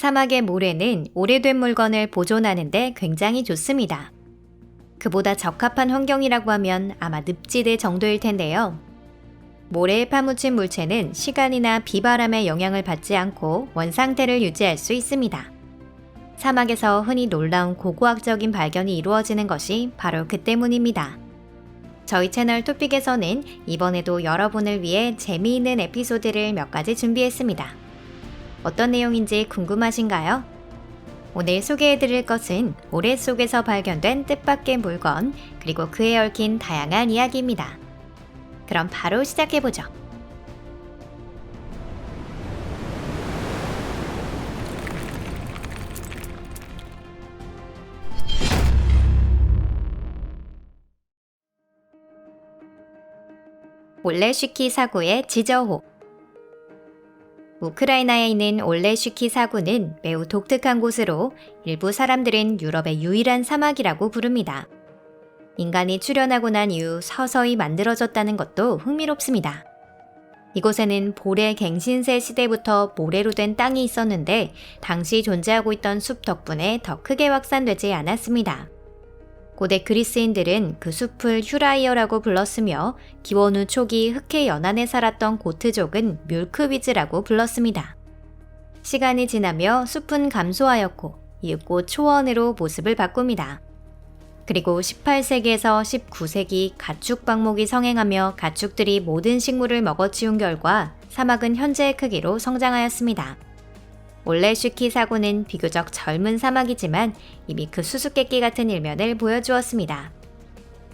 사막의 모래는 오래된 물건을 보존하는 데 굉장히 좋습니다. 그보다 적합한 환경이라고 하면 아마 늪지대 정도일 텐데요. 모래에 파묻힌 물체는 시간이나 비바람의 영향을 받지 않고 원상태를 유지할 수 있습니다. 사막에서 흔히 놀라운 고고학적인 발견이 이루어지는 것이 바로 그 때문입니다. 저희 채널 토픽에서는 이번에도 여러분을 위해 재미있는 에피소드를 몇 가지 준비했습니다. 어떤 내용인지 궁금하신가요? 오늘 소개해드릴 것은 모래 속에서 발견된 뜻밖의 물건, 그리고 그에 얽힌 다양한 이야기입니다. 그럼 바로 시작해보죠. 올레쉬키 사구의 지저호. 우크라이나에 있는 올레쉬키 사구는 매우 독특한 곳으로 일부 사람들은 유럽의 유일한 사막이라고 부릅니다. 인간이 출현하고 난 이후 서서히 만들어졌다는 것도 흥미롭습니다. 이곳에는 고래 갱신세 시대부터 모래로 된 땅이 있었는데 당시 존재하고 있던 숲 덕분에 더 크게 확산되지 않았습니다. 고대 그리스인들은 그 숲을 휴라이어라고 불렀으며 기원 후 초기 흑해 연안에 살았던 고트족은 뮬크위즈라고 불렀습니다. 시간이 지나며 숲은 감소하였고 이윽고 초원으로 모습을 바꿉니다. 그리고 18세기에서 19세기 가축 방목이 성행하며 가축들이 모든 식물을 먹어치운 결과 사막은 현재의 크기로 성장하였습니다. 올레쉬키 사구는 비교적 젊은 사막이지만 이미 그 수수께끼 같은 일면을 보여주었습니다.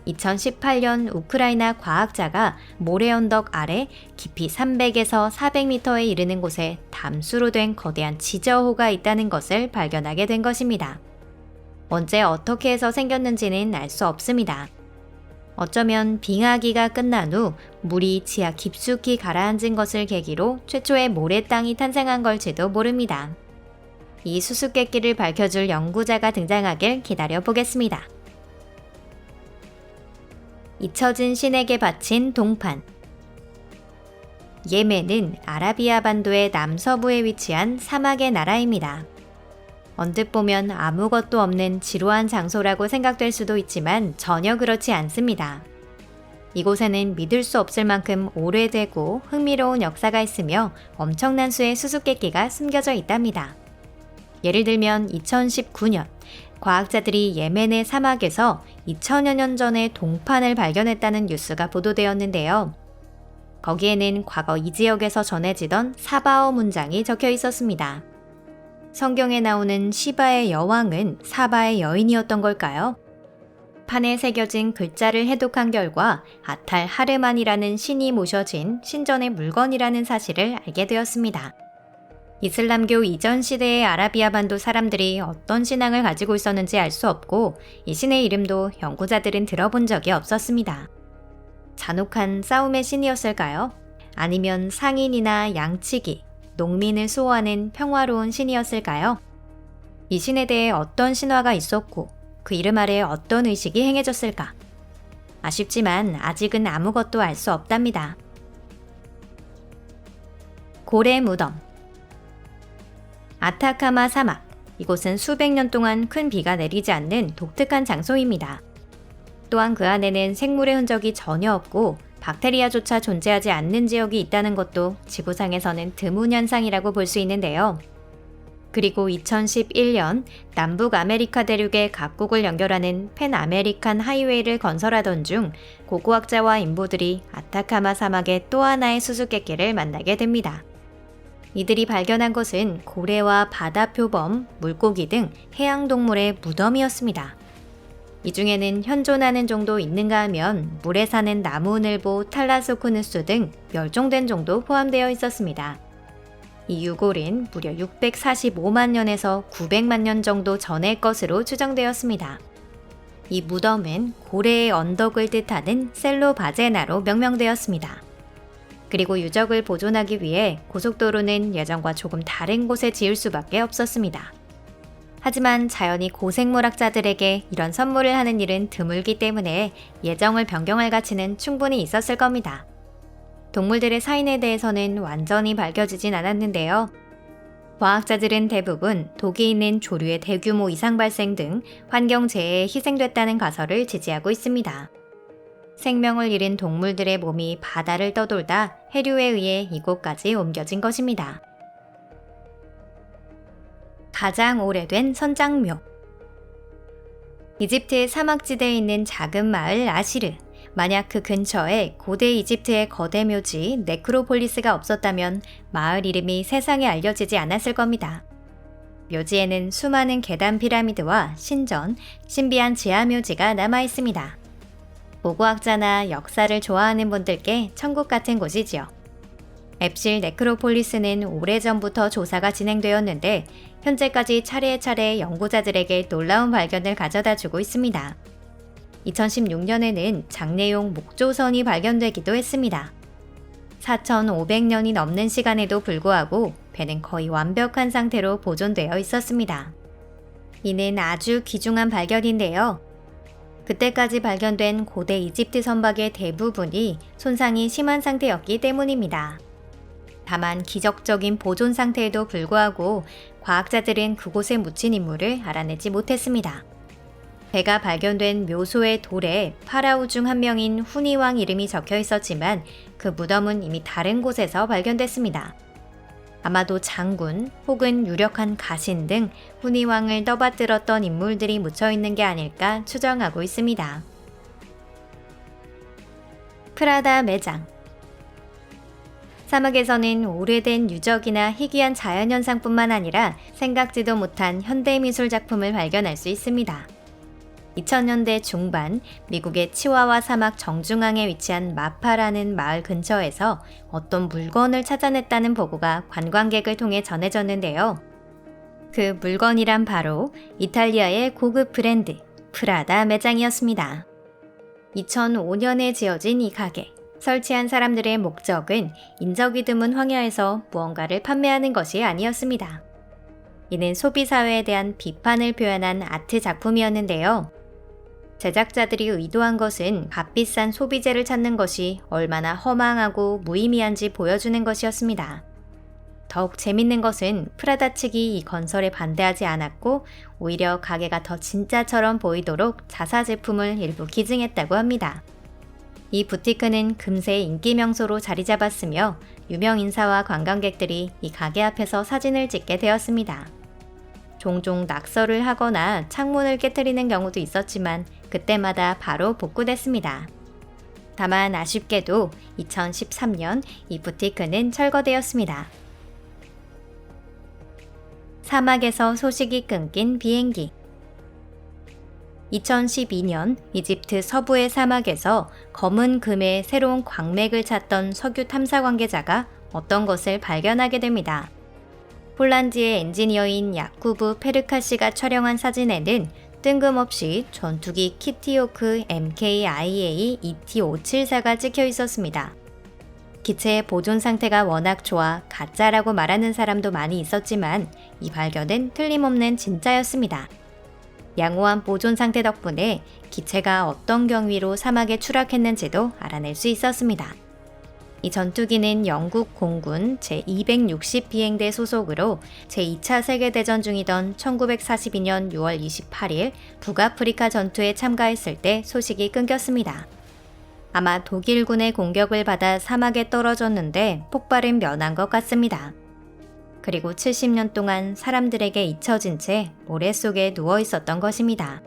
2018년 우크라이나 과학자가 모래 언덕 아래 깊이 300에서 400m에 이르는 곳에 담수로 된 거대한 지저호가 있다는 것을 발견하게 된 것입니다. 언제 어떻게 해서 생겼는지는 알 수 없습니다. 어쩌면 빙하기가 끝난 후 물이 지하 깊숙이 가라앉은 것을 계기로 최초의 모래 땅이 탄생한 걸지도 모릅니다. 이 수수께끼를 밝혀줄 연구자가 등장하길 기다려보겠습니다. 잊혀진 신에게 바친 동판. 예멘은 아라비아 반도의 남서부에 위치한 사막의 나라입니다. 언뜻 보면 아무것도 없는 지루한 장소라고 생각될 수도 있지만 전혀 그렇지 않습니다. 이곳에는 믿을 수 없을 만큼 오래되고 흥미로운 역사가 있으며 엄청난 수의 수수께끼가 숨겨져 있답니다. 예를 들면 2019년 과학자들이 예멘의 사막에서 2000여 년 전에 동판을 발견했다는 뉴스가 보도되었는데요. 거기에는 과거 이 지역에서 전해지던 사바어 문장이 적혀 있었습니다. 성경에 나오는 시바의 여왕은 사바의 여인이었던 걸까요? 판에 새겨진 글자를 해독한 결과 아탈 하르만이라는 신이 모셔진 신전의 물건이라는 사실을 알게 되었습니다. 이슬람교 이전 시대의 아라비아 반도 사람들이 어떤 신앙을 가지고 있었는지 알 수 없고 이 신의 이름도 연구자들은 들어본 적이 없었습니다. 잔혹한 싸움의 신이었을까요? 아니면 상인이나 양치기, 농민을 수호하는 평화로운 신이었을까요? 이 신에 대해 어떤 신화가 있었고 그 이름 아래 어떤 의식이 행해졌을까? 아쉽지만 아직은 아무것도 알 수 없답니다. 고래 무덤. 아타카마 사막. 이곳은 수백 년 동안 큰 비가 내리지 않는 독특한 장소입니다. 또한 그 안에는 생물의 흔적이 전혀 없고 박테리아조차 존재하지 않는 지역이 있다는 것도 지구상에서는 드문 현상이라고 볼 수 있는데요. 그리고 2011년 남북 아메리카 대륙의 각국을 연결하는 팬 아메리칸 하이웨이를 건설하던 중 고고학자와 인부들이 아타카마 사막의 또 하나의 수수께끼를 만나게 됩니다. 이들이 발견한 것은 고래와 바다표범, 물고기 등 해양동물의 무덤이었습니다. 이 중에는 현존하는 정도 있는가 하면 물에 사는 나무늘보, 탈라소코누스 등 멸종된 정도 포함되어 있었습니다. 이 유골은 무려 645만 년에서 900만 년 정도 전의 것으로 추정되었습니다. 이 무덤은 고래의 언덕을 뜻하는 셀로바제나로 명명되었습니다. 그리고 유적을 보존하기 위해 고속도로는 예전과 조금 다른 곳에 지을 수밖에 없었습니다. 하지만 자연이 고생물학자들에게 이런 선물을 하는 일은 드물기 때문에 예정을 변경할 가치는 충분히 있었을 겁니다. 동물들의 사인에 대해서는 완전히 밝혀지진 않았는데요. 과학자들은 대부분 독이 있는 조류의 대규모 이상 발생 등 환경재해에 희생됐다는 가설을 지지하고 있습니다. 생명을 잃은 동물들의 몸이 바다를 떠돌다 해류에 의해 이곳까지 옮겨진 것입니다. 가장 오래된 선장묘. 이집트의 사막지대에 있는 작은 마을 아시르. 만약 그 근처에 고대 이집트의 거대 묘지 네크로폴리스가 없었다면 마을 이름이 세상에 알려지지 않았을 겁니다. 묘지에는 수많은 계단 피라미드와 신전, 신비한 지하 묘지가 남아 있습니다. 고고학자나 역사를 좋아하는 분들께 천국 같은 곳이지요. 앱실 네크로폴리스는 오래전부터 조사가 진행되었는데 현재까지 차례차례 연구자들에게 놀라운 발견을 가져다 주고 있습니다. 2016년에는 장례용 목조선이 발견되기도 했습니다. 4,500년이 넘는 시간에도 불구하고 배는 거의 완벽한 상태로 보존되어 있었습니다. 이는 아주 귀중한 발견인데요. 그때까지 발견된 고대 이집트 선박의 대부분이 손상이 심한 상태였기 때문입니다. 다만 기적적인 보존 상태에도 불구하고 과학자들은 그곳에 묻힌 인물을 알아내지 못했습니다. 배가 발견된 묘소의 돌에 파라오 중 한 명인 후니왕 이름이 적혀 있었지만 그 무덤은 이미 다른 곳에서 발견됐습니다. 아마도 장군 혹은 유력한 가신 등 후니왕을 떠받들었던 인물들이 묻혀 있는 게 아닐까 추정하고 있습니다. 프라다 매장. 사막에서는 오래된 유적이나 희귀한 자연현상뿐만 아니라 생각지도 못한 현대미술 작품을 발견할 수 있습니다. 2000년대 중반 미국의 치와와 사막 정중앙에 위치한 마파라는 마을 근처에서 어떤 물건을 찾아냈다는 보고가 관광객을 통해 전해졌는데요. 그 물건이란 바로 이탈리아의 고급 브랜드 프라다 매장이었습니다. 2005년에 지어진 이 가게. 설치한 사람들의 목적은 인적이 드문 황야에서 무언가를 판매하는 것이 아니었습니다. 이는 소비사회에 대한 비판을 표현한 아트 작품이었는데요. 제작자들이 의도한 것은 값비싼 소비재를 찾는 것이 얼마나 허망하고 무의미한지 보여주는 것이었습니다. 더욱 재밌는 것은 프라다 측이 이 건설에 반대하지 않았고 오히려 가게가 더 진짜처럼 보이도록 자사 제품을 일부 기증했다고 합니다. 이 부티크는 금세 인기 명소로 자리 잡았으며 유명 인사와 관광객들이 이 가게 앞에서 사진을 찍게 되었습니다. 종종 낙서를 하거나 창문을 깨트리는 경우도 있었지만 그때마다 바로 복구됐습니다. 다만 아쉽게도 2013년 이 부티크는 철거되었습니다. 사막에서 소식이 끊긴 비행기. 2012년 이집트 서부의 사막에서 검은 금의 새로운 광맥을 찾던 석유 탐사 관계자가 어떤 것을 발견하게 됩니다. 폴란드의 엔지니어인 야쿠브 페르카시가 촬영한 사진에는 뜬금없이 전투기 키티오크 MKIA ET574가 찍혀 있었습니다. 기체의 보존 상태가 워낙 좋아 가짜라고 말하는 사람도 많이 있었지만 이 발견은 틀림없는 진짜였습니다. 양호한 보존 상태 덕분에 기체가 어떤 경위로 사막에 추락했는지도 알아낼 수 있었습니다. 이 전투기는 영국 공군 제260 비행대 소속으로 제2차 세계대전 중이던 1942년 6월 28일 북아프리카 전투에 참가했을 때 소식이 끊겼습니다. 아마 독일군의 공격을 받아 사막에 떨어졌는데 폭발은 면한 것 같습니다. 그리고 70년 동안 사람들에게 잊혀진 채 모래 속에 누워 있었던 것입니다.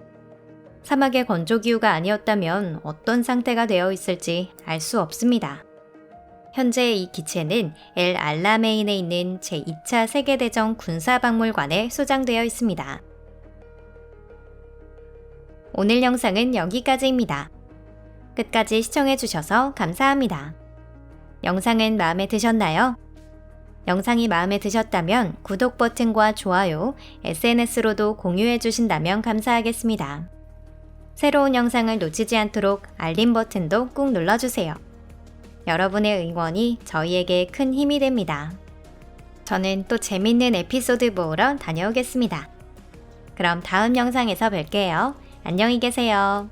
사막의 건조기후가 아니었다면 어떤 상태가 되어 있을지 알 수 없습니다. 현재 이 기체는 엘 알라메인에 있는 제2차 세계대전 군사박물관에 소장되어 있습니다. 오늘 영상은 여기까지입니다. 끝까지 시청해주셔서 감사합니다. 영상은 마음에 드셨나요? 영상이 마음에 드셨다면 구독 버튼과 좋아요, SNS로도 공유해 주신다면 감사하겠습니다. 새로운 영상을 놓치지 않도록 알림 버튼도 꾹 눌러주세요. 여러분의 응원이 저희에게 큰 힘이 됩니다. 저는 또 재밌는 에피소드 보러 다녀오겠습니다. 그럼 다음 영상에서 뵐게요. 안녕히 계세요.